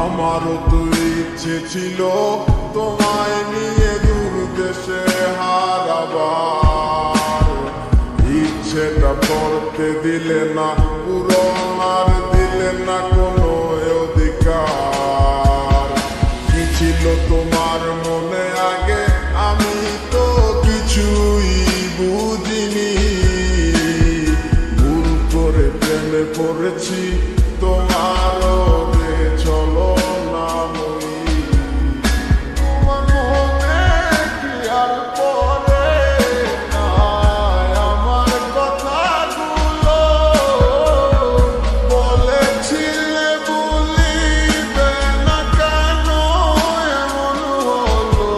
আমারও তো ইচ্ছে ছিল তোমায় নিয়ে দূর দেশে হারাবার, ইচ্ছেটা করতে দিলে না, পূরণ আর দিলে না কোনো অধিকার। কি ছিল তোমার মনে আগে আমি তো কিছুই বুঝিনি, ভুল করে প্রেমে পড়েছি তোমারও চলো না মই। তোমার মনে কি আর পড়ে না আমার কথাগুলো, বলেছিলে বলিবে না কেন এমন হলো।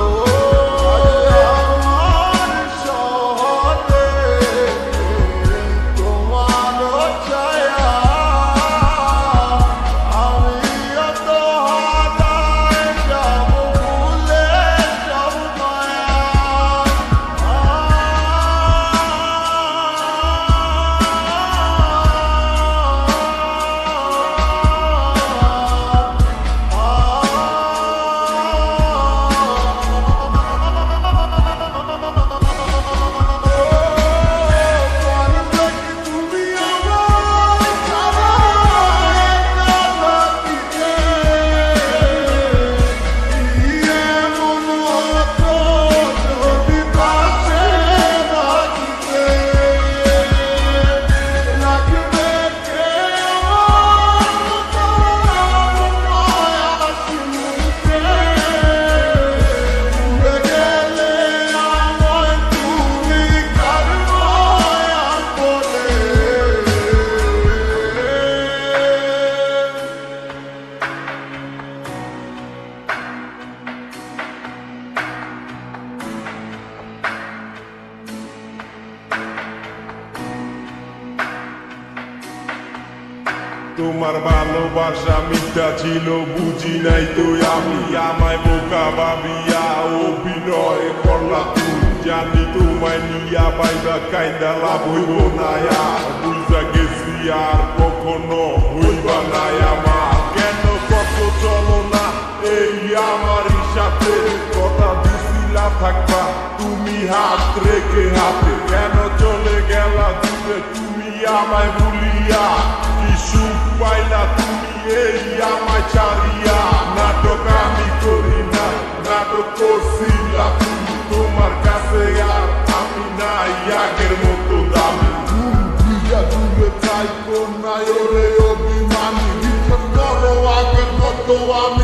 আমার শহরে তোমারও ছায়া, তোমার ভালোবাসা মিথ্যা ছিল বুঝি নাই তো আমি, আমায় বোকা ভাবিয়া অভিনয় করলা তুমি। জানি তোমায় নিয়া বাইবা কাইন্দা লাভ হইব না, বুঝা গেছি আর কখনো হইবা না আমার। কেন কত চলো না এই আমারই সাথে, কথা দিছিলা থাকবা তুমি হাত রেখে হাতে, কেন চলে গেলা দূরে তুমি আমায় ভুলিয়া। কি সুখ পাইলা তুমি এই আমায় ছাড়িয়া, নাটক আমি করি না, নাটক করছিলা তুমি। তোমার কাছে আর আমি নাই আগের মতো দামি, দূরে চাইতো না ওরে অভিমানী, বিশ্বাস করো আগের মতো আমি